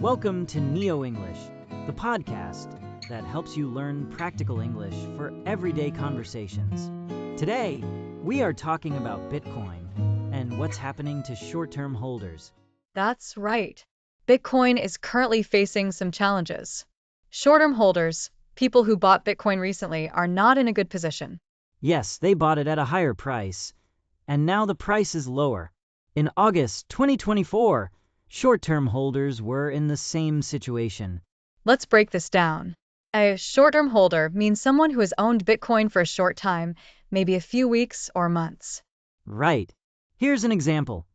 Welcome to NeoEnglish, the podcast that helps you learn practical English for everyday conversations. Today, we are talking about Bitcoin and what's happening to short-term holders. That's right. Bitcoin is currently facing some challenges. Short-term holders, people who bought Bitcoin recently, are not in a good position. Yes, they bought it at a higher price, and now the price is lower. In August 2024, short-term holders were in the same situation. Let's break this down. A short-term holder means someone who has owned Bitcoin for a short time, maybe a few weeks or months. Right. Here's an example.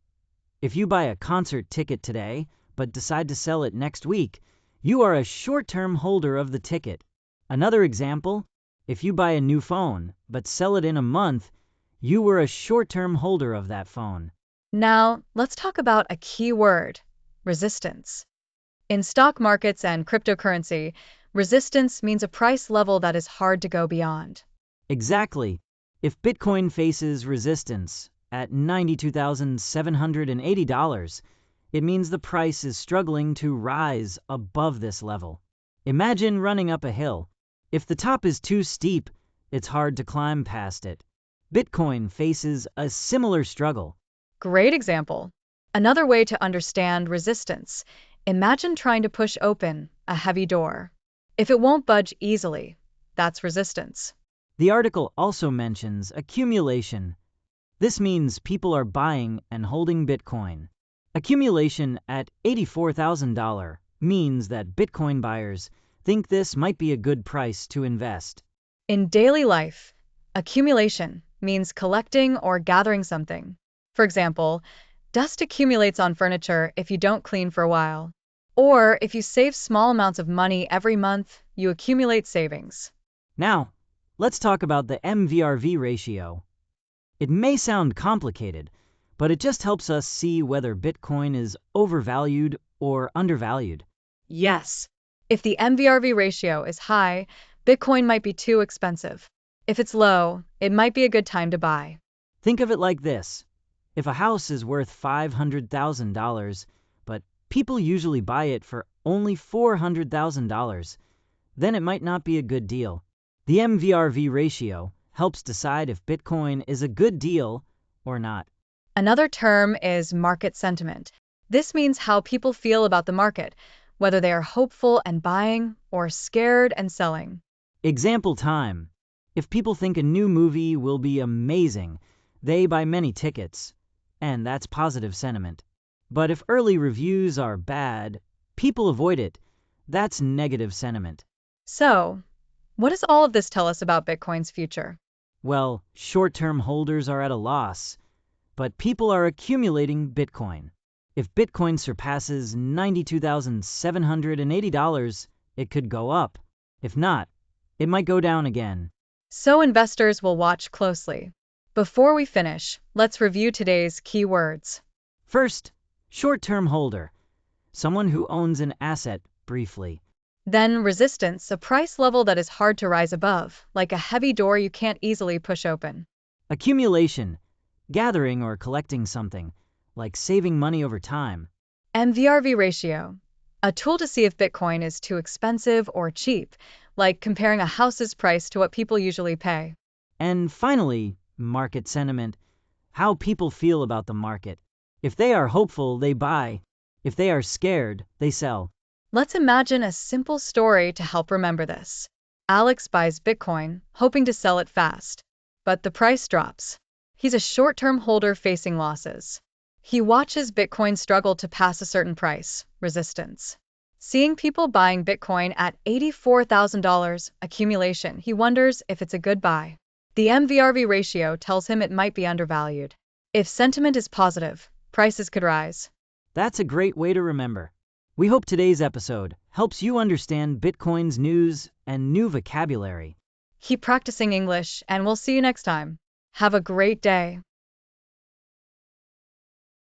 If you buy a concert ticket today, but decide to sell it next week, you are a short-term holder of the ticket. Another example, if you buy a new phone, but sell it in a month, you were a short-term holder of that phone. Now, let's talk about a key word, resistance. In stock markets and cryptocurrency, resistance means a price level that is hard to go beyond. Exactly. If Bitcoin faces resistance at $92,780, it means the price is struggling to rise above this level. Imagine running up a hill. If the top is too steep, it's hard to climb past it. Bitcoin faces a similar struggle. Great example. Another way to understand resistance, imagine trying to push open a heavy door. If it won't budge easily, that's resistance. The article also mentions accumulation. This means people are buying and holding Bitcoin. Accumulation at $84,000 means that Bitcoin buyers think this might be a good price to invest. In daily life, accumulation means collecting or gathering something. For example, dust accumulates on furniture if you don't clean for a while. Or if you save small amounts of money every month, you accumulate savings. Now, let's talk about the MVRV ratio. It may sound complicated, but it just helps us see whether Bitcoin is overvalued or undervalued. Yes. If the MVRV ratio is high, Bitcoin might be too expensive. If it's low, it might be a good time to buy. Think of it like this. If a house is worth $500,000, but people usually buy it for only $400,000, then it might not be a good deal. The MVRV ratio helps decide if Bitcoin is a good deal or not. Another term is market sentiment. This means how people feel about the market, whether they are hopeful and buying or scared and selling. Example time. If people think a new movie will be amazing, they buy many tickets, and that's positive sentiment. But if early reviews are bad, people avoid it. That's negative sentiment. So, what does all of this tell us about Bitcoin's future? Well, short-term holders are at a loss, but people are accumulating Bitcoin. If Bitcoin surpasses $92,780, it could go up. If not, it might go down again. So investors will watch closely. Before we finish, let's review today's key words. First, short-term holder, someone who owns an asset briefly. Then resistance, a price level that is hard to rise above, like a heavy door you can't easily push open. Accumulation, gathering or collecting something, like saving money over time. MVRV ratio, a tool to see if Bitcoin is too expensive or cheap, like comparing a house's price to what people usually pay. And finally, market sentiment, how people feel about the market. If they are hopeful, they buy. If they are scared, they sell. Let's imagine a simple story to help remember this. Alex buys Bitcoin, hoping to sell it fast. But the price drops. He's a short-term holder facing losses. He watches Bitcoin struggle to pass a certain price, resistance. Seeing people buying Bitcoin at $84,000 accumulation, he wonders if it's a good buy. The MVRV ratio tells him it might be undervalued. If sentiment is positive, prices could rise. That's a great way to remember. We hope today's episode helps you understand Bitcoin's news and new vocabulary. Keep practicing English, and we'll see you next time. Have a great day.